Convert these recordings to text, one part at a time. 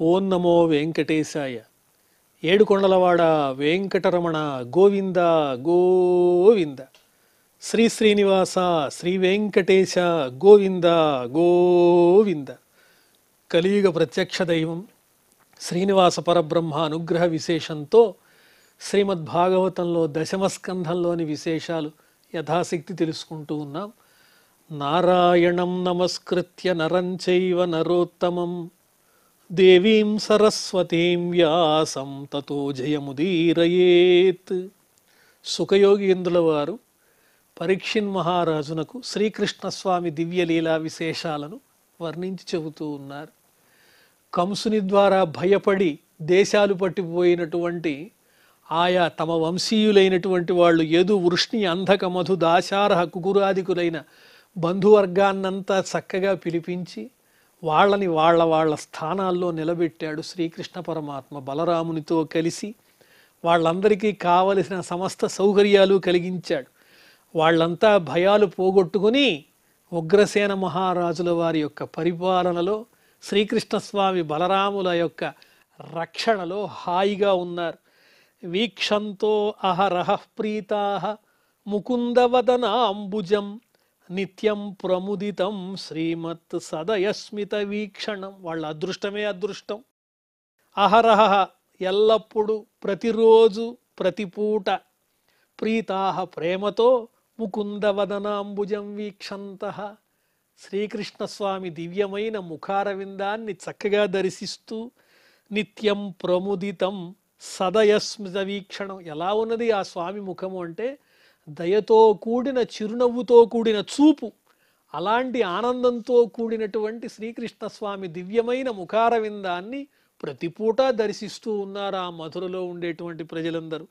ఓం నమో వెంకటేశాయ. ఏడుకొండలవాడ వెంకటరమణ గోవింద గోవింద. శ్రీ శ్రీనివాస శ్రీ వెంకటేశ గోవింద గోవింద. కలియుగ ప్రత్యక్ష దైవం శ్రీనివాస పరబ్రహ్మ అనుగ్రహ విశేషంతో శ్రీమద్భాగవతంలో దశమస్కంధంలోని విశేషాలు యథాశక్తి తెలుసుకుంటూ ఉన్నాం. నారాయణం నమస్కృత్య నరం చైవ నరోత్తమం దేవీం సరస్వతీం వ్యాసం తతో జయముదీరయేత్. సుఖయోగీంద్రుల వారు పరీక్షిన్ మహారాజునకు శ్రీకృష్ణస్వామి దివ్యలీలా విశేషాలను వర్ణించి చెబుతూ ఉన్నారు. కంసుని ద్వారా భయపడి దేశాలు పట్టిపోయినటువంటి ఆయా తమ వంశీయులైనటువంటి వాళ్ళు యదు వృష్ణి అంధక మధు దాశారహ కుకురాదికులైన బంధువర్గాన్నంతా చక్కగా పిలిపించి వాళ్ళని వాళ్ళ స్థానాల్లో నిలబెట్టాడు శ్రీకృష్ణ పరమాత్మ. బలరామునితో కలిసి వాళ్ళందరికీ కావలసిన సమస్త సౌకర్యాలు కలిగించాడు. వాళ్ళంతా భయాలు పోగొట్టుకుని ఉగ్రసేన మహారాజుల వారి యొక్క పరిపాలనలో శ్రీకృష్ణస్వామి బలరాముల యొక్క రక్షణలో హాయిగా ఉన్నారు. వీక్షంతో అహరహ ప్రీతాః ముకుందవదనాంబుజం నిత్యం ప్రముదితం శ్రీమత్ సదయస్మిత వీక్షణం. వాళ్ళ అదృష్టమే అదృష్టం. అహరహ ఎల్లప్పుడూ, ప్రతిరోజు, ప్రతిపూట ప్రీతాః ప్రేమతో ముకుందవదనాంబుజం వీక్షంతః శ్రీకృష్ణస్వామి దివ్యమైన ముఖారవిందాన్ని చక్కగా దర్శిస్తూ నిత్యం ప్రముదితం సదయస్మిత వీక్షణం. ఎలా ఉన్నది ఆ స్వామి ముఖము అంటే దయతో కూడిన, చిరునవ్వుతో కూడిన చూపు. అలాంటి ఆనందంతో కూడినటువంటి శ్రీకృష్ణస్వామి దివ్యమైన ముఖారవిందాన్ని ప్రతిపూట దర్శిస్తూ ఉన్నారు ఆ మధురలో ఉండేటువంటి ప్రజలందరూ.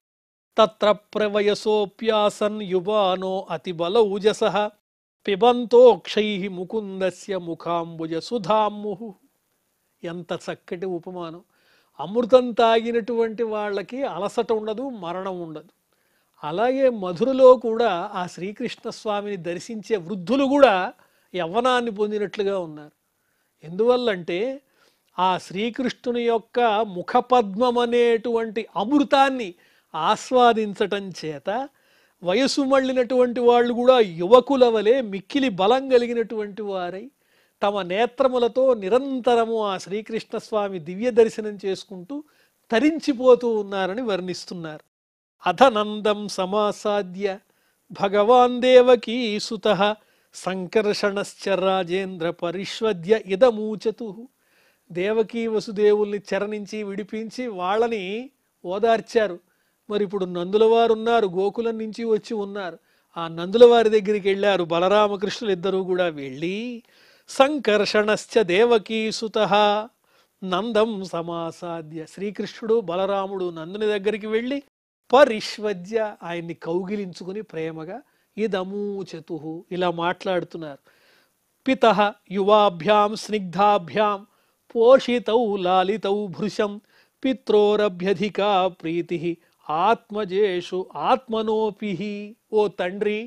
తత్ర ప్రవయసోప్యాసన్ యువానో అతిబల ఊజసః పిబంతోక్షై ముకుందస్య ముఖాంబుజ సుధాముహు. ఎంత చక్కటి ఉపమానం! అమృతం తాగినటువంటి వాళ్ళకి అలసట ఉండదు, మరణం ఉండదు. అలాగే మధురలో కూడా ఆ శ్రీకృష్ణస్వామిని దర్శించే వృద్ధులు కూడా యవ్వనాన్ని పొందినట్లుగా ఉన్నారు. ఎందువల్లంటే ఆ శ్రీకృష్ణుని యొక్క ముఖపద్మం అనేటువంటి అమృతాన్ని ఆస్వాదించటం చేత వయసు మళ్ళినటువంటి వాళ్ళు కూడా యువకుల వలె మిక్కిలి బలం కలిగినటువంటి వారై తమ నేత్రములతో నిరంతరము ఆ శ్రీకృష్ణస్వామి దివ్య దర్శనం చేసుకుంటూ తరించిపోతూ ఉన్నారని వర్ణిస్తున్నారు. అధనందం సమాసాద్య భగవాన్ దేవకీ సుతః సంకర్షణశ్చ రాజేంద్ర పరిష్వద్య ఇదమూచతు. దేవకీ వసుదేవుల్ని చెరనించి విడిపించి వాళ్ళని ఓదార్చారు. మరి ఇప్పుడు నందుల వారు ఉన్నారు, గోకులం నుంచి వచ్చి ఉన్నారు. ఆ నందుల వారి దగ్గరికి వెళ్ళారు బలరామకృష్ణులు ఇద్దరూ కూడా వెళ్ళి సంకర్షణశ్చ దేవకీ సుతః నందం సమాసాద్య. శ్రీకృష్ణుడు బలరాముడు నందుని దగ్గరికి వెళ్ళి పరిష్వద్య ఆయన్ని కౌగిలించుకుని ప్రేమగా ఇదమూచతు ఇలా మాట్లాడుతున్నారు. పితః యువాభ్యాం స్నిగ్ధాభ్యాం పోషితౌ లాలితౌ భృశం పిత్రోరభ్యధికా ప్రీతి ఆత్మజేషు ఆత్మనోపి. ఓ తండ్రి,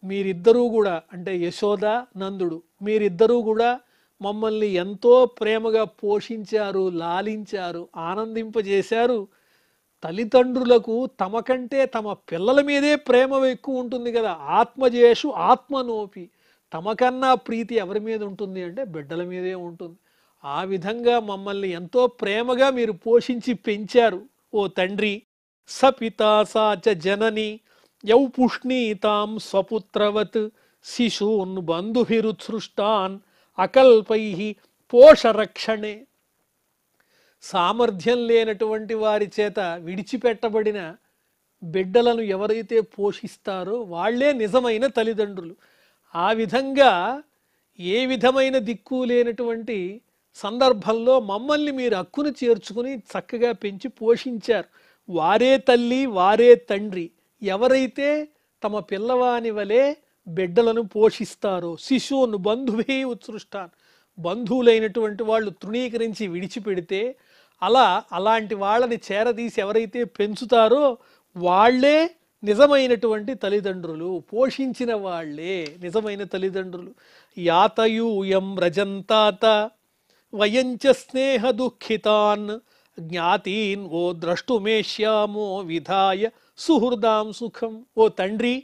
మీరిద్దరూ కూడా అంటే యశోద నందుడు మీరిద్దరూ కూడా మమ్మల్ని ఎంతో ప్రేమగా పోషించారు, లాలించారు, ఆనందింపజేశారు. తల్లిదండ్రులకు తమ కంటే తమ పిల్లల మీదే ప్రేమ ఎక్కువ ఉంటుంది కదా. ఆత్మజేషు ఆత్మనోపి. తమకన్నా ప్రీతి ఎవరి మీద ఉంటుంది అంటే బిడ్డల మీదే ఉంటుంది. ఆ విధంగా మమ్మల్ని ఎంతో ప్రేమగా మీరు పోషించి పెంచారు ఓ తండ్రి. సపితా సాచ జనని యౌ పుష్ణీతాం స్వపుత్రవత్ శిశూన్ బంధుభిరుత్సృష్టాన్ అకల్పై పోషరక్షణే. సామర్థ్యం లేనటువంటి వారి చేత విడిచిపెట్టబడిన బిడ్డలను ఎవరైతే పోషిస్తారో వాళ్లే నిజమైన తల్లిదండ్రులు. ఆ విధంగా ఏ విధమైన దిక్కు లేనటువంటి సందర్భంలో మమ్మల్ని మీరు హక్కును చేర్చుకుని చక్కగా పెంచి పోషించారు. వారే తల్లి, వారే తండ్రి. ఎవరైతే తమ పిల్లవాని వలె బిడ్డలను పోషిస్తారో శిశువును బంధువే ఉత్సృష్టాన్, బంధువులైనటువంటి వాళ్ళు తృణీకరించి విడిచిపెడితే అలాంటి వాళ్ళని చేరదీసి ఎవరైతే పెంచుతారో వాళ్లే నిజమైనటువంటి తల్లిదండ్రులు. పోషించిన వాళ్లే నిజమైన తల్లిదండ్రులు. యాతయూయం రజంతాత వయంచ స్నేహ దుఃఖితాన్ జ్ఞాతీన్ ఓ ద్రష్టుమేష్యామో విధాయ సుహృదాం సుఖం. ఓ తండ్రి,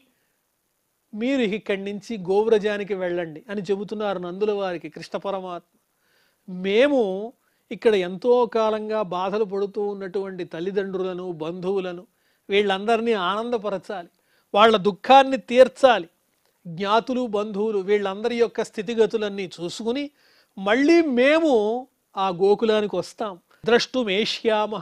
మీరు ఇక్కడి నుంచి గోవ్రజానికి వెళ్ళండి అని చెబుతున్నారు నందుల వారికి కృష్ణ పరమాత్మ. మేము ఇక్కడ ఎంతో కాలంగా బాధలు పడుతూ ఉన్నటువంటి తల్లిదండ్రులను, బంధువులను, వీళ్ళందరినీ ఆనందపరచాలి, వాళ్ళ దుఃఖాన్ని తీర్చాలి. జ్ఞాతులు, బంధువులు వీళ్ళందరి యొక్క స్థితిగతులన్నీ చూసుకుని మళ్ళీ మేము ఆ గోకులానికి వస్తాం. ద్రష్టుమేష్యామ,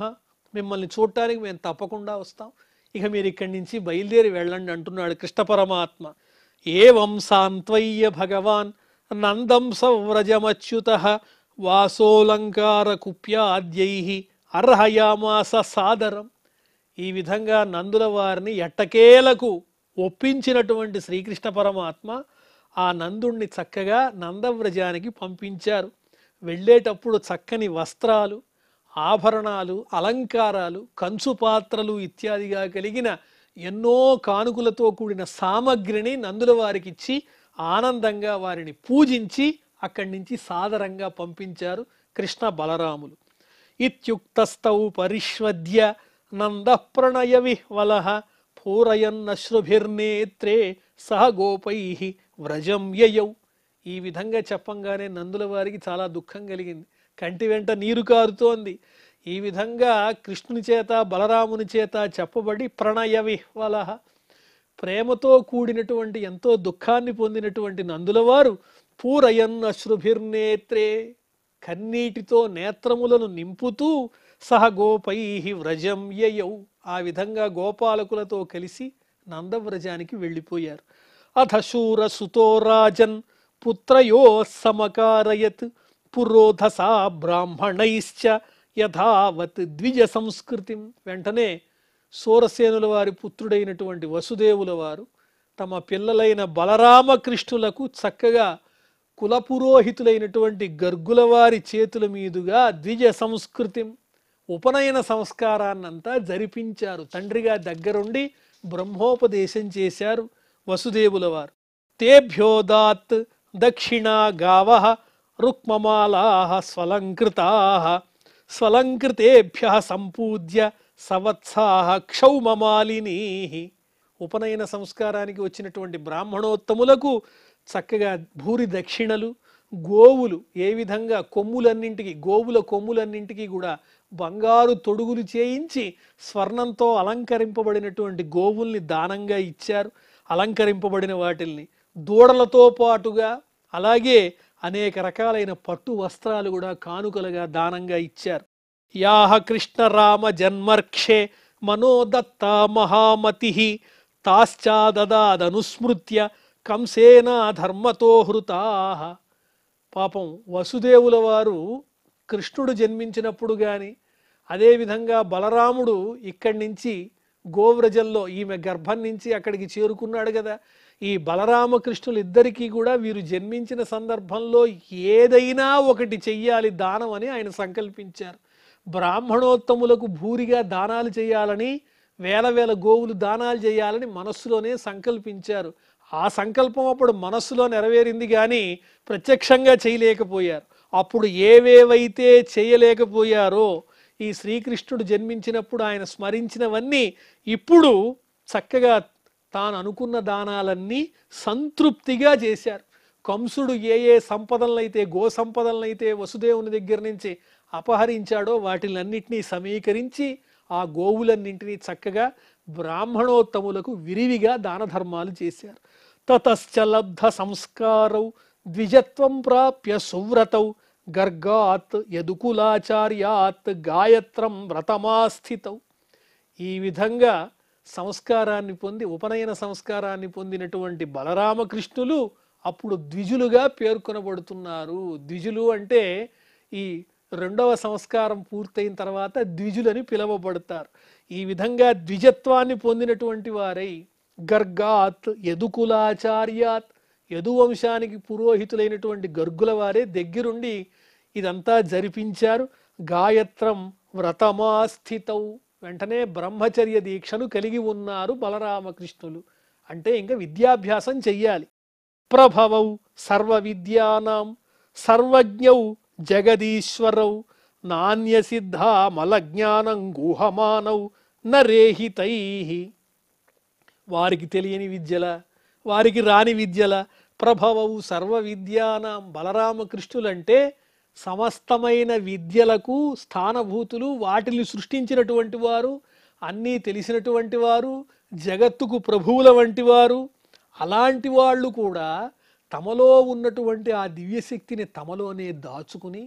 మిమ్మల్ని చూడటానికి మేము తప్పకుండా వస్తాం, ఇక మీరు ఇక్కడి నుంచి బయలుదేరి వెళ్ళండి అంటున్నాడు కృష్ణ పరమాత్మ. ఏవం సాంత్వయ్య భగవాన్ నందం సవ్రజమచ్యుత వాసోలంకార కుప్యాద్యై అర్హయామాస సాదరం. ఈ విధంగా నందుల వారిని ఎట్టకేలకు ఒప్పించినటువంటి శ్రీకృష్ణ పరమాత్మ ఆ నందుణ్ణి చక్కగా నందవ్రజానికి పంపించారు. వెళ్ళేటప్పుడు చక్కని వస్త్రాలు, ఆభరణాలు, అలంకారాలు, కంచు పాత్రలు ఇత్యాదిగా కలిగిన ఎన్నో కానుకలతో కూడిన సామగ్రిని నందుల వారికి ఇచ్చి ఆనందంగా వారిని పూజించి అక్కడి నుంచి సాదరంగా పంపించారు కృష్ణ బలరాములు. ఇత్యుక్తస్తౌ పరిష్వద్య నంద ప్రణయ విహ్వల పూరయన్నశ్రుభిర్నేత్రే సహ గోపై వ్రజం యయౌ. ఈ విధంగా చెప్పంగానే నందుల వారికి చాలా దుఃఖం కలిగింది, కంటి వెంట నీరు కారుతోంది. ఈ విధంగా కృష్ణుని చేత బలరాముని చేత చెప్పబడి ప్రణయ విహ్వల, ప్రేమతో కూడినటువంటి ఎంతో దుఃఖాన్ని పొందినటువంటి నందుల వారు పూరయన్ అశ్రుభిర్నేత్రే, కన్నీటితో నేత్రములను నింపుతూ సహ గోపై వ్రజం యయౌ, ఆ విధంగా గోపాలకులతో కలిసి నందవ్రజానికి వెళ్ళిపోయారు. అథ శూర సుతో రాజన్ పుత్రయో సమకారయత్ పురోధసా బ్రాహ్మణైశ్చ యథావత్ ద్విజ సంస్కృతిం. వెంటనే సూరసేనుల వారి పుత్రుడైనటువంటి వసుదేవుల వారు తమ పిల్లలైన బలరామకృష్ణులకు చక్కగా కులపురోహితులైనటువంటి గర్గుల వారి చేతుల మీదుగా ద్విజ సంస్కృతిం, ఉపనయన సంస్కారాన్నంతా జరిపించారు. తండ్రిగా దగ్గరుండి బ్రహ్మోపదేశం చేశారు వసుదేవుల వారు. తేభ్యోదాత్ దక్షిణా గావ రుక్మమాలా స్వలంకృతా స్వలంకృతేభ్య సంపూజ్య సవత్సా క్షౌమమాలినీ. ఉపనయన సంస్కారానికి వచ్చినటువంటి బ్రాహ్మణోత్తములకు చక్కగా భూరి దక్షిణలు, గోవులు ఏ విధంగా కొమ్ములన్నింటికి, గోవుల కొమ్ములన్నింటికి కూడా బంగారు తొడుగులు చేయించి స్వర్ణంతో అలంకరింపబడినటువంటి గోవుల్ని దానంగా ఇచ్చారు. అలంకరింపబడిన వాటిల్ని దూడలతో పాటుగా అలాగే అనేక రకాలైన పట్టు వస్త్రాలు కూడా కానుకలుగా దానంగా ఇచ్చారు. యాహ కృష్ణ రామ జన్మర్క్షే మనోదత్త మహామతి తాశ్చాదదాదనుస్మృత్య కంసేన ధర్మతో హృతా. పాపం వసుదేవుల వారు కృష్ణుడు జన్మించినప్పుడు కానీ, అదేవిధంగా బలరాముడు ఇక్కడి నుంచి గోవ్రజంలో ఈమె గర్భం నుంచి అక్కడికి చేరుకున్నాడు కదా, ఈ బలరామకృష్ణులు ఇద్దరికీ కూడా వీరు జన్మించిన సందర్భంలో ఏదైనా ఒకటి చెయ్యాలి దానం అని ఆయన సంకల్పించారు. బ్రాహ్మణోత్తములకు భూరిగా దానాలు చేయాలని, వేల వేల గోవులు దానాలు చేయాలని మనస్సులోనే సంకల్పించారు. ఆ సంకల్పం అప్పుడు మనస్సులో నెరవేరింది కానీ ప్రత్యక్షంగా చేయలేకపోయారు. అప్పుడు ఏవేవైతే చేయలేకపోయారో ఈ శ్రీకృష్ణుడు జన్మించినప్పుడు ఆయన స్మరించినవన్నీ ఇప్పుడు చక్కగా తాను అనుకున్న దానాలన్నీ సంతృప్తిగా చేశారు. కంసుడు ఏ ఏ సంపదలనైతే, గో సంపదలనైతే వసుదేవుని దగ్గర నుంచి అపహరించాడో వాటిలన్నింటినీ సమీకరించి ఆ గోవులన్నింటినీ చక్కగా బ్రాహ్మణోత్తములకు విరివిగా దాన ధర్మాలు చేశారు. తతశ్చ లబ్ధ సంస్కారౌ ద్విజత్వం ప్రాప్య సువ్రతౌ గర్గాత్ యదుకులాచార్యాత్ గాయత్రం వ్రతమాస్థితౌ. ఈ విధంగా సంస్కారాన్ని పొంది, ఉపనయన సంస్కారాన్ని పొందినటువంటి బలరామకృష్ణులు అప్పుడు ద్విజులుగా పేర్కొనబడుతున్నారు. ద్విజులు అంటే ఈ రెండవ సంస్కారం పూర్తయిన తర్వాత ద్విజులని పిలువబడతారు. ఈ విధంగా ద్విజత్వాన్ని పొందినటువంటి వారై గర్గాత్ యదుకులాచార్యాత్, యదువంశానికి పురోహితులైనటువంటి గర్గుల వారే దగ్గరుండి ఇదంతా జరిపించారు. గాయత్రం వ్రతమాస్థితౌ, వెంటనే బ్రహ్మచర్య దీక్షను కలిగి ఉన్నారు బలరామకృష్ణులు. అంటే ఇంకా విద్యాభ్యాసం చెయ్యాలి. ప్రభవౌ సర్వ విద్యానాం సర్వజ్ఞౌ జగదీశ్వరౌ నాణ్యసిద్ధామలజ్ఞానం గుహమానౌ నరేహితై. వారికి తెలియని విద్యల, వారికి రాని విద్యల ప్రభవౌ సర్వ విద్యానాం. బలరామకృష్ణులంటే సమస్తమైన విద్యలకు స్థానభూతులు, వాటిని సృష్టించినటువంటి వారు, అన్నీ తెలిసినటువంటి వారు, జగత్తుకు ప్రభువుల వంటి వారు. అలాంటి వాళ్ళు కూడా తమలో ఉన్నటువంటి ఆ దివ్యశక్తిని తమలోనే దాచుకుని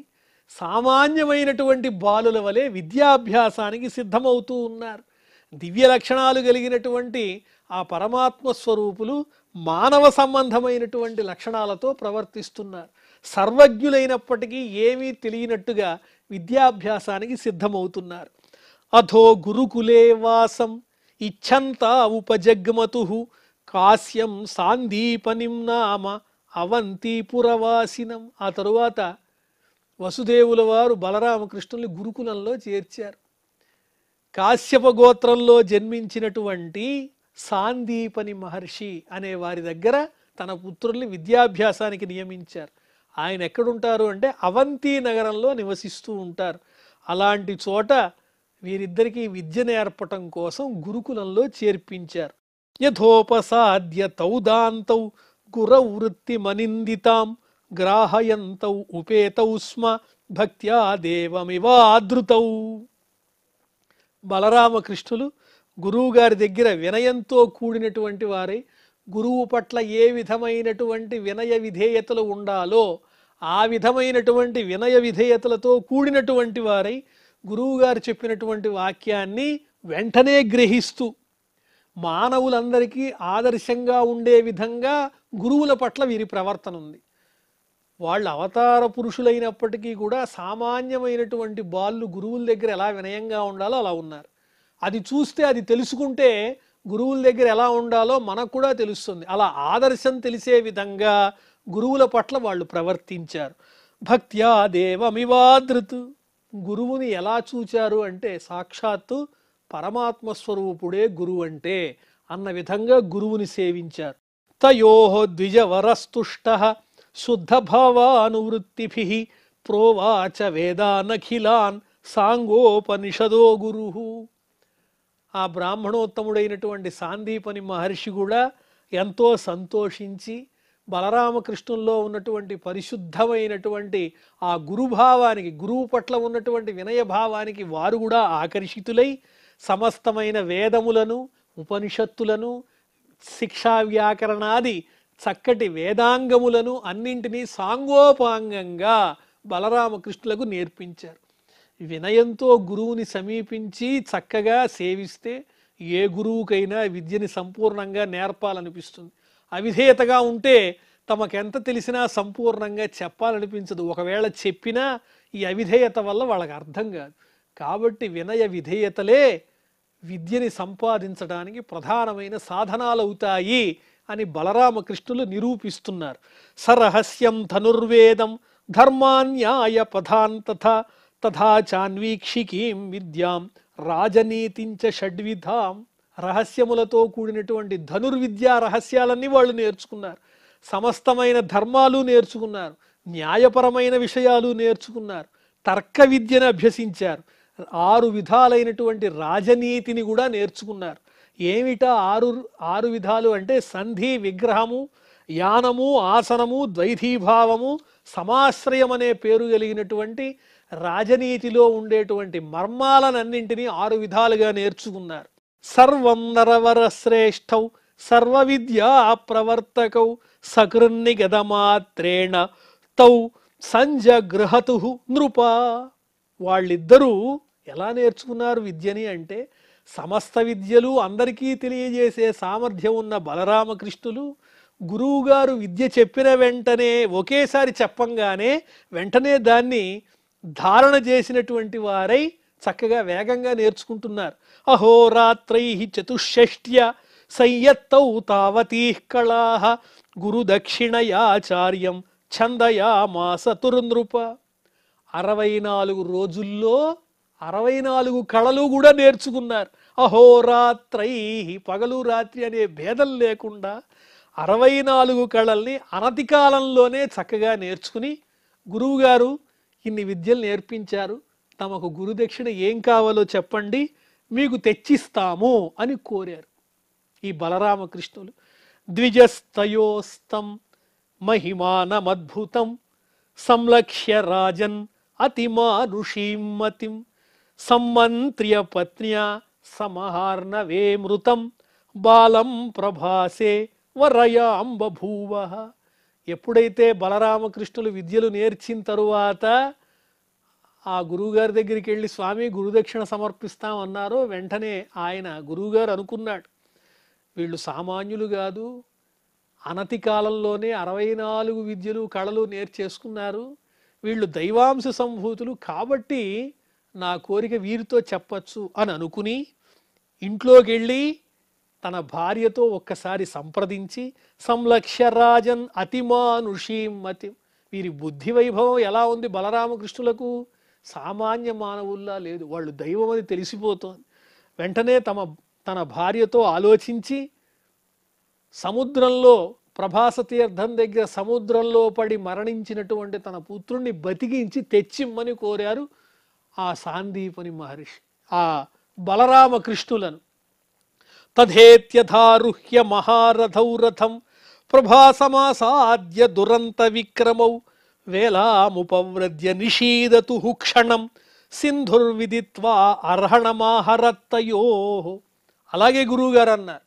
సామాన్యమైనటువంటి బాలుల వలె విద్యాభ్యాసానికి సిద్ధమవుతూ ఉన్నారు. దివ్య లక్షణాలు కలిగినటువంటి ఆ పరమాత్మ స్వరూపులు మానవ సంబంధమైనటువంటి లక్షణాలతో ప్రవర్తిస్తున్నారు. సర్వజ్ఞులైనప్పటికీ ఏమీ తెలియనట్టుగా విద్యాభ్యాసానికి సిద్ధమవుతున్నారు. అథో గురుకులే వాసం ఇచ్ఛంతా ఉపజగ్మతు కాశ్యం సాందీపనిం నామ అవంతిపురవాసినం. ఆ తరువాత వసుదేవుల వారు బలరామకృష్ణుల్ని గురుకులంలో చేర్చారు. కాశ్యప గోత్రంలో జన్మించినటువంటి సాందీపని మహర్షి అనే వారి దగ్గర తన పుత్రుల్ని విద్యాభ్యాసానికి నియమించారు. ఆయన ఎక్కడుంటారు అంటే అవంతి నగరంలో నివసిస్తూ ఉంటారు. అలాంటి చోట వీరిద్దరికీ విద్య నేర్పటం కోసం గురుకులంలో చేర్పించారు. యథోపసాద్య తౌదాంతౌ గురౌ వృత్తి మనిందితాం గ్రాహయంతౌ ఉపేతౌ స్మ భక్త్యా దేవమివాదృతౌ. బలరామకృష్ణులు గురువుగారి దగ్గర వినయంతో కూడినటువంటి వారై, గురువు పట్ల ఏ విధమైనటువంటి వినయ విధేయతలు ఉండాలో ఆ విధమైనటువంటి వినయ విధేయతలతో కూడినటువంటి వారై గురువుగారు చెప్పినటువంటి వాక్యాన్ని వెంటనే గ్రహిస్తూ మానవులందరికీ ఆదర్శంగా ఉండే విధంగా గురువుల పట్ల వీరి ప్రవర్తన ఉంది. వాళ్ళు అవతార పురుషులైనప్పటికీ కూడా సామాన్యమైనటువంటి బాలు గురువుల దగ్గర ఎలా వినయంగా ఉండాలో అలా ఉన్నారు. అది చూస్తే, అది తెలుసుకుంటే గురువుల దగ్గర ఎలా ఉండాలో మనకు కూడా తెలుస్తుంది. అలా ఆదర్శం తెలిసే విధంగా గురువుల పట్ల వాళ్ళు ప్రవర్తించారు. భక్త్యా దేవమివాదృత్. గురువుని ఎలా చూచారు అంటే సాక్షాత్తు పరమాత్మ స్వరూపుడే గురువు అంటే అన్న విధంగా గురువుని సేవించారు. తయోః ద్విజవరస్తుష్టః శుద్ధభావానువృత్తిభిః ప్రోవాచ వేదానఖిలాన్ సాంగోపనిషదో గురుః. ఆ బ్రాహ్మణోత్తముడైనటువంటి సాందీపని మహర్షి కూడా ఎంతో సంతోషించి బలరామకృష్ణుల్లో ఉన్నటువంటి పరిశుద్ధమైనటువంటి ఆ గురుభావానికి, గురువు పట్ల ఉన్నటువంటి వినయభావానికి వారు కూడా ఆకర్షితులై సమస్తమైన వేదములను, ఉపనిషత్తులను, శిక్షా వ్యాకరణాది చక్కటి వేదాంగములను అన్నింటినీ సాంగోపాంగంగా బలరామకృష్ణులకు నేర్పించారు. వినయంతో గురువుని సమీపించి చక్కగా సేవిస్తే ఏ గురువుకైనా విద్యని సంపూర్ణంగా నేర్పాలనిపిస్తుంది. అవిధేయతగా ఉంటే తమకెంత తెలిసినా సంపూర్ణంగా చెప్పాలనిపించదు. ఒకవేళ చెప్పినా ఈ అవిధేయత వల్ల వాళ్ళకి అర్థం కాదు. కాబట్టి వినయ విధేయతలే విద్యని సంపాదించడానికి ప్రధానమైన సాధనాలు అవుతాయి అని బలరామకృష్ణులు నిరూపిస్తున్నారు. సరహస్యం ధనుర్వేదం ధర్మాన్యాయ పథాన్ తథా చాన్వీక్షికీం విద్యాం రాజనీతించ షడ్విధాం. రహస్యములతో కూడినటువంటి ధనుర్విద్యా రహస్యాలన్నీ వాళ్ళు నేర్చుకున్నారు. సమస్తమైన ధర్మాలు నేర్చుకున్నారు, న్యాయపరమైన విషయాలు నేర్చుకున్నారు, తర్క విద్యను అభ్యసించారు, 6 విధాలైనటువంటి రాజనీతిని కూడా నేర్చుకున్నారు. ఏమిటా 6 విధాలు అంటే సంధి, విగ్రహము, యానము, ఆసనము, ద్వైధీభావము, సమాశ్రయం అనే పేరు కలిగినటువంటి రాజనీతిలో ఉండేటువంటి మర్మాలనన్నింటినీ 6 విధాలుగా నేర్చుకున్నారు. సర్వం నరవర శ్రేష్టౌ సర్వ విద్యా ప్రవర్తకౌ సకృన్నిగదమాత్రేణ తౌ సంజగృహతు నృప. వాళ్ళిద్దరూ ఎలా నేర్చుకున్నారు విద్యని అంటే సమస్త విద్యలు అందరికీ తెలియజేసే సామర్థ్యం ఉన్న బలరామకృష్ణులు గురువుగారు విద్య చెప్పిన వెంటనే ఒకేసారి చెప్పంగానే వెంటనే దాన్ని ధారణ చేసినటువంటి వారై చక్కగా వేగంగా నేర్చుకుంటున్నారు. అహోరాత్రై చతుషష్ట్య సంయత్తౌ తావతీ కళాః గురుదక్షిణయాచార్యం ఛందయామాస తుర్నృప. 64 రోజుల్లో 64 కళలు కూడా నేర్చుకున్నారు. అహోరాత్రై, పగలు రాత్రి అనే భేదం లేకుండా 64 కళల్ని అనతి కాలంలోనే చక్కగా నేర్చుకుని గురువుగారు ఇన్ని విద్యలు నేర్పించారు, తమకు గురుదక్షిణ ఏం కావాలో చెప్పండి, మీకు తెచ్చిస్తాము అని కోరారు ఈ బలరామకృష్ణులు. ద్విజస్తయోస్తం మహిమానమద్భుతం సంలక్ష్య రాజన్ అతిమానుషీం మతిం సమ్మంత్ర్య పత్న్యా సమహార్ణవే మృతం బాలం ప్రభాసే వరయాంబభూవ. ఎప్పుడైతే బలరామకృష్ణులు విద్యలు నేర్చిన తరువాత ఆ గురువుగారి దగ్గరికి వెళ్ళి స్వామి గురుదక్షిణ సమర్పిస్తామన్నారో వెంటనే ఆయన గురువుగారు అనుకున్నాడు, వీళ్ళు సామాన్యులు కాదు, అనతి కాలంలోనే 64 విద్యలు కళలు నేర్చేసుకున్నారు, వీళ్ళు దైవాంశ సంభూతులు కాబట్టి నా కోరిక వీరితో చెప్పచ్చు అని అనుకుని ఇంట్లోకి వెళ్ళి తన భార్యతో ఒక్కసారి సంప్రదించి సంలక్ష్య రాజన్ అతిమానుషీం మతిం. వీరి బుద్ధి వైభవం ఎలా ఉంది బలరామకృష్ణులకు, సామాన్య మానవుల్లా లేదు, వాళ్ళు దైవం అని తెలిసిపోతోంది. వెంటనే తన భార్యతో ఆలోచించి సముద్రంలో ప్రభాస తీర్థం దగ్గర సముద్రంలో పడి మరణించినటువంటి తన పుత్రుణ్ణి బతికించి తెచ్చిమ్మని కోరారు ఆ సాందీపని మహర్షి ఆ బలరామకృష్ణులను. తథేత్యధారుహ్య మహారథౌ రథం ప్రభాసమాసాద్య దురంత విక్రమౌ వేలాముపవ్రజ్య నిషీదతు క్షణం సింధుర్విదిత్వా అర్హణమాహరత్తయో. అలాగే గురువుగారు అన్నారు,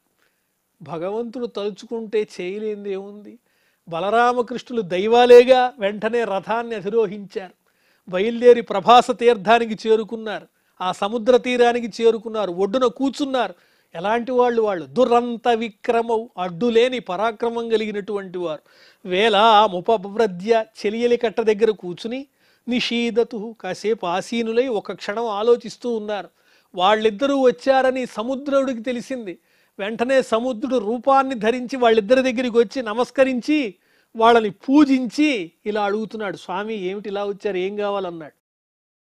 భగవంతుడు తలుచుకుంటే చేయలేనిది ఏముంది, బలరామకృష్ణులు దైవాలేగా. వెంటనే రథాన్ని అధిరోహించారు, బయలుదేరి ప్రభాస తీర్థానికి చేరుకున్నారు, ఆ సముద్ర తీరానికి చేరుకున్నారు, ఒడ్డున కూర్చున్నారు. ఎలాంటి వాళ్ళు? దురంత విక్రమౌ, అడ్డులేని పరాక్రమం కలిగినటువంటి వారు. వేలాముపవ్రజ్య, చెలియలి కట్ట దగ్గర కూర్చుని నిషీదతు, కాసేపు ఆసీనులై ఒక క్షణం ఆలోచిస్తూ ఉన్నారు. వాళ్ళిద్దరూ వచ్చారని సముద్రుడికి తెలిసింది. వెంటనే సముద్రుడు రూపాన్ని ధరించి వాళ్ళిద్దరి దగ్గరికి వచ్చి నమస్కరించి వాళ్ళని పూజించి ఇలా అడుగుతున్నాడు, స్వామి ఏమిటి ఇలా వచ్చారు, ఏం కావాలన్నాడు.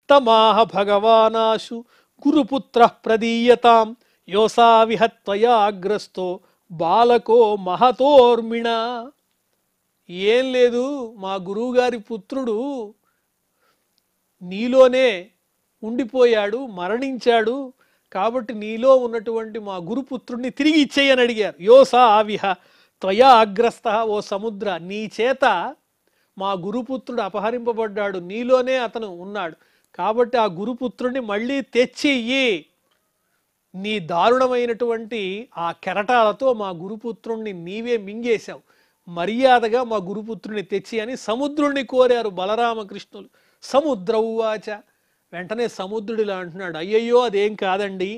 తమాహ భగవానాశు గురుపుత్ర ప్రదీయతాం యోసా విహత్వయాగ్రస్తో బాలకో మహతోర్మిణ. ఏం లేదు, మా గురువుగారి పుత్రుడు నీలోనే ఉండిపోయాడు, మరణించాడు, కాబట్టి నీలో ఉన్నటువంటి మా గురుపుత్రుడిని తిరిగి ఇచ్చేయని అడిగారు. యోసా విహ త్వయా అగ్రస్త, ఓ సముద్ర, నీ చేత మా గురుపుత్రుడు అపహరింపబడ్డాడు, నీలోనే అతను ఉన్నాడు, కాబట్టి ఆ గురుపుత్రుడిని మళ్ళీ తెచ్చియ్యి. నీ దారుణమైనటువంటి ఆ కెరటాలతో మా గురుపుత్రుణ్ణి నీవే మింగేశావు, మర్యాదగా మా గురుపుత్రుని తెచ్చి అని సముద్రుణ్ణి కోరారు బలరామకృష్ణులు. సముద్ర ఉవాచ, వెంటనే సముద్రుడు ఇలా అంటున్నాడు, అయ్యయ్యో అదేం కాదండి,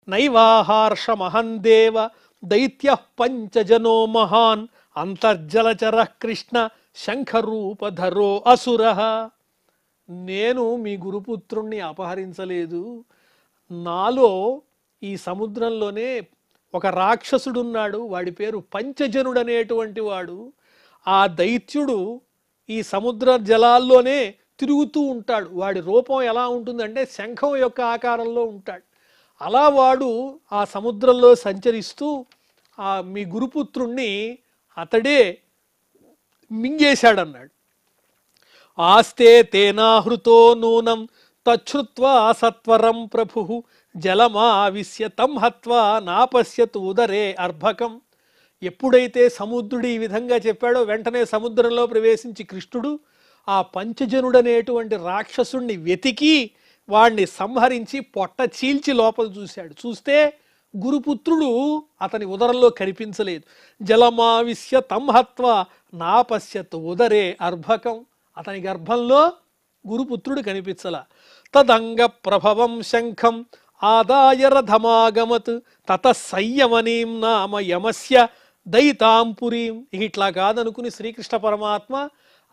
నైవాహార్ష మహందేవ దైత్య పంచజనో మహాన్ అంతర్జలచర కృష్ణ శంఖరూపధరో అసుర. నేను మీ గురుపుత్రుణ్ణి అపహరించలేదు, నాలో ఈ సముద్రంలోనే ఒక రాక్షసుడున్నాడు, వాడి పేరు పంచజనుడు అనేటువంటి వాడు. ఆ దైత్యుడు ఈ సముద్ర జలాల్లోనే తిరుగుతూ ఉంటాడు. వాడి రూపం ఎలా ఉంటుందంటే శంఖం యొక్క ఆకారంలో ఉంటాడు. అలా వాడు ఆ సముద్రంలో సంచరిస్తూ మీ గురుపుత్రుణ్ణి అతడే మింగేశాడన్నాడు. ఆస్తే తేనాహృతో నూనం తచ్చుత్వా సత్వరం ప్రభు జలమావిశ్య తం హత్వా నాపశ్యత్ ఉదరే అర్భకం. ఎప్పుడైతే సముద్రుడు ఈ విధంగా చెప్పాడో వెంటనే సముద్రంలో ప్రవేశించి కృష్ణుడు ఆ పంచజనుడనేటువంటి రాక్షసుణ్ణి వెతికి వాణ్ణి సంహరించి పొట్ట చీల్చి లోపల చూశాడు. చూస్తే గురుపుత్రుడు అతని ఉదరంలో కనిపించలేదు. జలమావిశ్య తం హత్వా నాపశ్యత్ ఉదరే అర్భకం, అతని గర్భంలో గురుపుత్రుడు కనిపించలా. తదంగ ప్రభవం శంఖం ఆదాయ రథమాగమత్ తత సంయమనీం నామ యమస్య దయితాంపురీం. ఇట్లా కాదనుకుని శ్రీకృష్ణ పరమాత్మ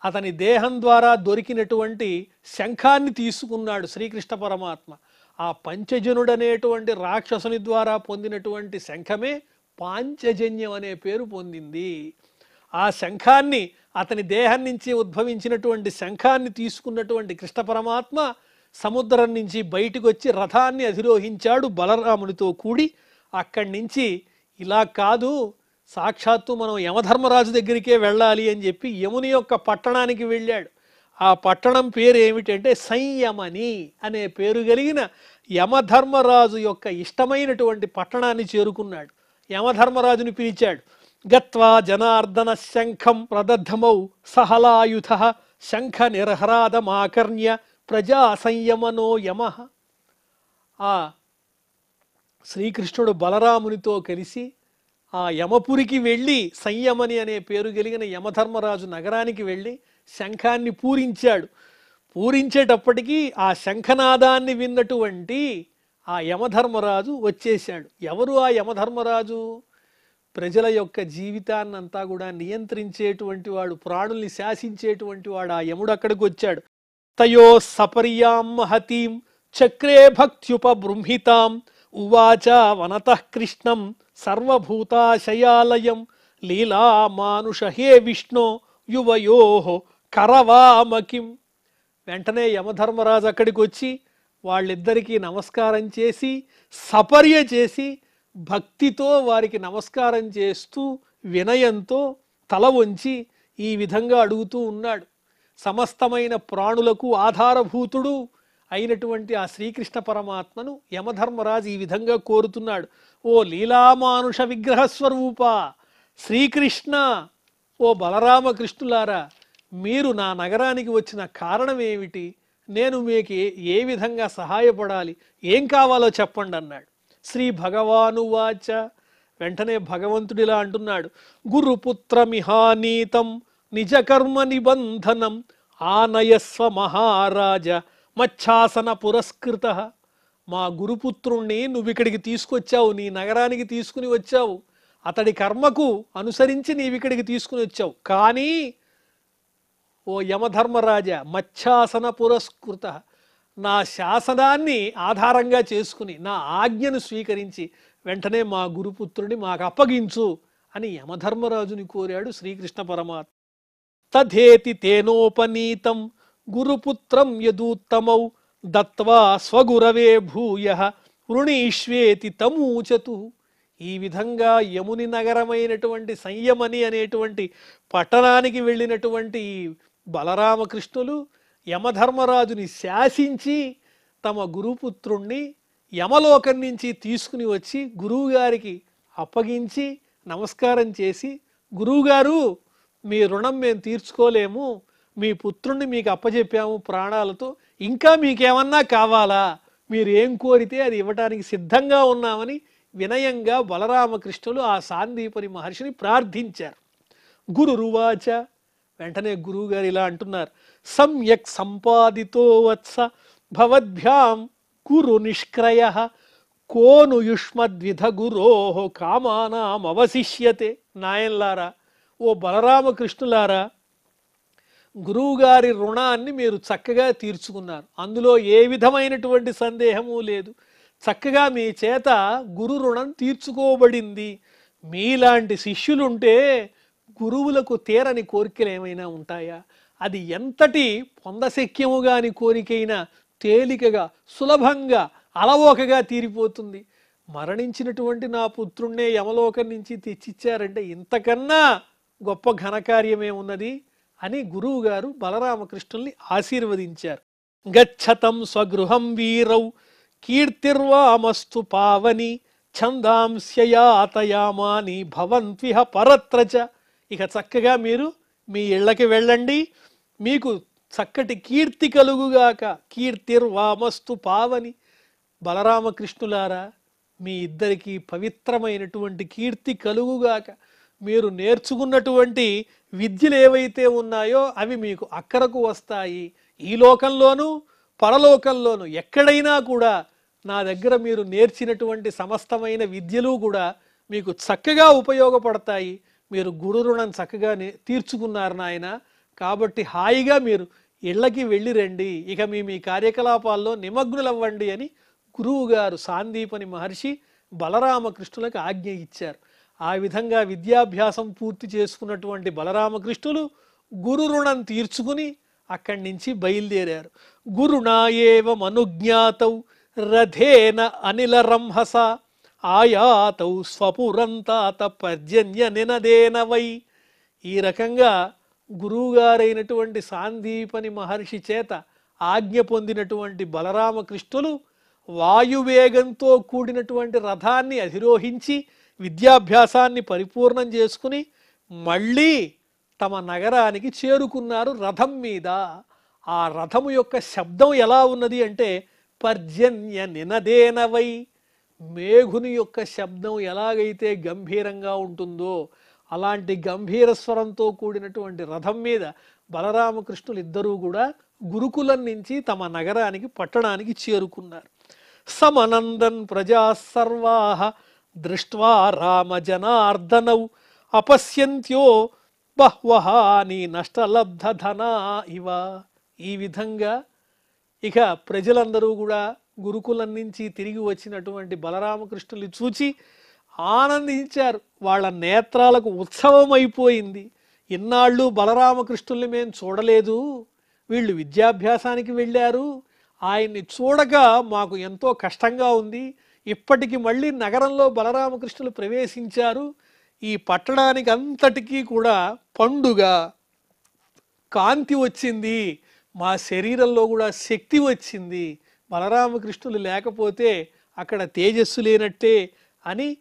అతని దేహం ద్వారా దొరికినటువంటి శంఖాన్ని తీసుకున్నాడు. శ్రీకృష్ణ పరమాత్మ ఆ పంచజనుడనేటువంటి రాక్షసుని ద్వారా పొందినటువంటి శంఖమే పాంచజన్యం అనే పేరు పొందింది. ఆ శంఖాన్ని, అతని దేహం నుంచి ఉద్భవించినటువంటి శంఖాన్ని తీసుకున్నటువంటి కృష్ణ పరమాత్మ సముద్రం నుంచి బయటకు వచ్చి రథాన్ని అధిరోహించాడు బలరామునితో కూడి. అక్కడి నుంచి ఇలా కాదు, సాక్షాత్తు మనం యమధర్మరాజు దగ్గరికే వెళ్ళాలి అని చెప్పి యముని యొక్క పట్టణానికి వెళ్ళాడు. ఆ పట్టణం పేరు ఏమిటంటే సంయమని అనే పేరు కలిగిన యమధర్మరాజు యొక్క ఇష్టమైనటువంటి పట్టణాన్ని చేరుకున్నాడు. యమధర్మరాజుని పిలిచాడు. గత్వా జనార్దన శంఖం ప్రదద్ధమౌ సహలాయుధ శంఖ నిర్హ్రాదమాకర్ణ్య ప్రజా సంయమనో యమః. ఆ శ్రీకృష్ణుడు బలరామునితో కలిసి ఆ యమపురికి వెళ్ళి సంయమని అనే పేరు కలిగిన యమధర్మరాజు నగరానికి వెళ్ళి శంఖాన్ని పూరించాడు. పూరించేటప్పటికీ ఆ శంఖనాదాన్ని విన్నటువంటి ఆ యమధర్మరాజు వచ్చేశాడు. ఎవరు ఆ యమధర్మరాజు? ప్రజల యొక్క జీవితాన్నంతా కూడా నియంత్రించేటువంటి వాడు, ప్రాణుల్ని శాసించేటువంటి వాడు. ఆ యముడు అక్కడికి వచ్చాడు. తయో సపర్యాం మహతీం చక్రే భక్త్యుపబృంహితాం ఉవాచ వనతః కృష్ణం సర్వభూతాశయాలయం లీలా మానుష హే విష్ణు యువయో కరవామకిం. వెంటనే యమధర్మరాజు అక్కడికి వచ్చి వాళ్ళిద్దరికీ నమస్కారం చేసి సపర్య చేసి భక్తితో వారికి నమస్కారం చేస్తూ వినయంతో తల వంచి ఈ విధంగా అడుగుతూ ఉన్నాడు. సమస్తమైన ప్రాణులకు ఆధారభూతుడు అయినటువంటి ఆ శ్రీకృష్ణ పరమాత్మను యమధర్మరాజు ఈ విధంగా కోరుతున్నాడు. ఓ లీలామానుష విగ్రహ స్వరూప శ్రీకృష్ణ, ఓ బలరామకృష్ణులారా, మీరు నా నగరానికి వచ్చిన కారణం ఏమిటి? నేను మీకు ఏ విధంగా సహాయపడాలి? ఏం కావాలో చెప్పండి అన్నాడు. శ్రీ భగవానువాచ. వెంటనే భగవంతుడిలా అంటున్నాడు. గురుపుత్రమిహానీతం నిజకర్మ నిబంధనం ఆనయస్వ మహారాజ మచ్ఛాసన పురస్కృత. మా గురుపుత్రుణ్ణి నువ్వు ఇక్కడికి తీసుకొచ్చావు, నీ నగరానికి తీసుకుని వచ్చావు. అతడి కర్మకు అనుసరించి నీవిక్కడికి తీసుకుని వచ్చావు. కానీ ఓ యమధర్మరాజ, మచ్ఛాసన పురస్కృత, నా శాసనాన్ని ఆధారంగా చేసుకుని నా ఆజ్ఞను స్వీకరించి వెంటనే మా గురుపుత్రుని మాకు అప్పగించు అని యమధర్మరాజుని కోరాడు శ్రీకృష్ణ పరమాత్మ. తథేతి తేనోపనీతం గురుపుత్రం యదూత్తమౌ దత్వా స్వగురవే భూయః వృణీష్వేతి తమూచతు. ఈ విధంగా యముని నగరమైనటువంటి సంయమని అనేటువంటి పట్టణానికి వెళ్ళినటువంటి బలరామకృష్ణులు యమధర్మరాజుని శాసించి తమ గురుపుత్రుణ్ణి యమలోకం నుంచి తీసుకుని వచ్చి గురువుగారికి అప్పగించి నమస్కారం చేసి, గురువుగారు మీ రుణం మేము తీర్చుకోలేము, మీ పుత్రుణ్ణి మీకు అప్పచెప్పాము ప్రాణాలతో, ఇంకా మీకేమన్నా కావాలా? మీరు ఏం కోరితే అది ఇవ్వటానికి సిద్ధంగా ఉన్నామని వినయంగా బలరామకృష్ణులు ఆ సాందీపని మహర్షిని ప్రార్థించారు. గురురువాచ. వెంటనే గురువుగారు ఇలా అంటున్నారు. సమ్యక్ సంపాదితో వత్స భవద్భ్యాం గురు నిష్క్రయ కోను యుష్మద్విధ గురోః కామానాం అవశిష్యతే. నాయన్లారా, ఓ బలరామకృష్ణులారా, గురువుగారి రుణాన్ని మీరు చక్కగా తీర్చుకున్నారు. అందులో ఏ విధమైనటువంటి సందేహము లేదు. చక్కగా మీ చేత గురు రుణం తీర్చుకోబడింది. మీలాంటి శిష్యులుంటే గురువులకు తీరని కోరికలు ఏమైనా ఉంటాయా? అది ఎంతటి పొందశక్యము గాని కోరికైనా తేలికగా సులభంగా అలవోకగా తీరిపోతుంది. మరణించినటువంటి నా పుత్రుణ్ణే యమలోకం నుంచి తెచ్చిచ్చారంటే ఇంతకన్నా గొప్ప ఘనకార్యమేమున్నది అని గురువు గారు బలరామకృష్ణుల్ని ఆశీర్వదించారు. గచ్చతం స్వగృహం వీరౌ కీర్తిర్వామస్తు పావని ఛందాంస్యయాతయామాని భవంత్విహ పరత్రచ. ఇక చక్కగా మీరు మీ ఇళ్ళకి వెళ్ళండి, మీకు చక్కటి కీర్తి కలుగుగాక. కీర్తిర్వామస్తు పావని. బలరామకృష్ణులారా, మీ ఇద్దరికి పవిత్రమైనటువంటి కీర్తి కలుగుగాక. మీరు నేర్చుకున్నటువంటి విద్యలు ఏవైతే ఉన్నాయో అవి మీకు అక్కరకు వస్తాయి. ఈ లోకంలోనూ పరలోకంలోనూ ఎక్కడైనా కూడా నా దగ్గర మీరు నేర్చినటువంటి సమస్తమైన విద్యలు కూడా మీకు చక్కగా ఉపయోగపడతాయి. మీరు గురు రుణం చక్కగా తీర్చుకున్నారు నాయన. కాబట్టి హాయిగా మీరు ఇళ్ళకి వెళ్ళి రండి, ఇక మీ కార్యకలాపాల్లో నిమగ్నులవ్వండి అని గురువు గారు సాందీపని మహర్షి బలరామకృష్ణులకు ఆజ్ఞ ఇచ్చారు. ఆ విధంగా విద్యాభ్యాసం పూర్తి చేసుకున్నటువంటి బలరామకృష్ణులు గురు రుణం తీర్చుకుని అక్కడి నుంచి బయలుదేరారు. గురునాయేవ మనుజ్ఞాతౌ రథేన అనిల రంహస ఆయాతౌ స్వపురంతాత పర్జన్య నినదేన వై. ఈ రకంగా గురువుగారైనటువంటి సాందీపని మహర్షి చేత ఆజ్ఞ పొందినటువంటి బలరామకృష్ణులు వాయువేగంతో కూడినటువంటి రథాన్ని అధిరోహించి విద్యాభ్యాసాన్ని పరిపూర్ణం చేసుకుని మళ్ళీ తమ నగరానికి చేరుకున్నారు రథం మీద. ఆ రథము యొక్క శబ్దం ఎలా ఉన్నది అంటే పర్జన్య నినదేనవై, మేఘుని యొక్క శబ్దం ఎలాగైతే గంభీరంగా ఉంటుందో అలాంటి గంభీర స్వరంతో కూడినటువంటి రథం మీద బలరామకృష్ణులు ఇద్దరూ కూడా గురుకులం నుంచి తమ నగరానికి పట్టణానికి చేరుకున్నారు. సమనందన్ ప్రజా సర్వాః దృష్ట్వా రామజనార్దనౌ అపశ్యంత్యో బహ్వః నీ నష్టలబ్ధధనా ఇవ. ఈ విధంగా ఇక ప్రజలందరూ కూడా గురుకులం నుంచి తిరిగి వచ్చినటువంటి బలరామకృష్ణుల్ని చూచి ఆనందించారు. వాళ్ళ నేత్రాలకు ఉత్సవం అయిపోయింది. ఇన్నాళ్ళు బలరామకృష్ణుల్ని మేము చూడలేదు, వీళ్ళు విద్యాభ్యాసానికి వెళ్ళారు, ఆయన్ని చూడక మాకు ఎంతో కష్టంగా ఉంది. ఇప్పటికి మళ్ళీ నగరంలో బలరామకృష్ణులు ప్రవేశించారు. ఈ పట్టణానికి అంతటికీ కూడా పండుగ, కాంతి వచ్చింది, మా శరీరంలో కూడా శక్తి వచ్చింది. బలరామకృష్ణులు లేకపోతే అక్కడ తేజస్సు లేనట్టే అని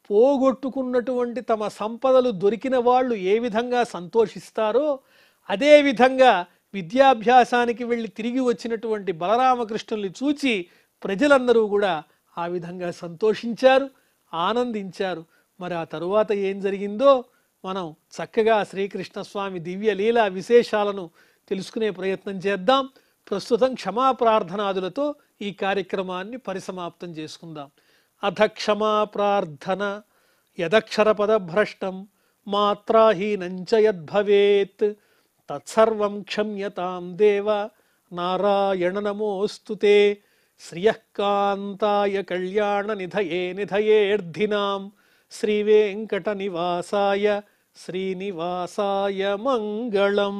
పోగొట్టుకున్నటువంటి తమ సంపదలు దొరికిన వాళ్ళు ఏ విధంగా సంతోషిస్తారో అదేవిధంగా విద్యాభ్యాసానికి వెళ్ళి తిరిగి వచ్చినటువంటి బలరామకృష్ణుల్ని చూచి ప్రజలందరూ కూడా ఆ విధంగా సంతోషించారు, ఆనందించారు. మరి ఆ తరువాత ఏం జరిగిందో మనం చక్కగా శ్రీకృష్ణస్వామి దివ్య లీలా విశేషాలను తెలుసుకునే ప్రయత్నం చేద్దాం. ప్రస్తుతం క్షమా ప్రార్థనాదులతో ఈ కార్యక్రమాన్ని పరిసమాప్తం చేసుకుందాం. అథ క్షమా ప్రార్థన. యదక్షర పదభ్రష్టం మాత్రాహీనంచ యద్భవేత్ తత్సర్వం క్షమ్యతాం దేవ నారాయణ నమోస్తుతే. శ్రియఃకాంతాయ కళ్యాణ నిధయే నిధయేర్ధినాం శ్రీవేంకట నివాసాయ శ్రీనివాసాయ మంగళం.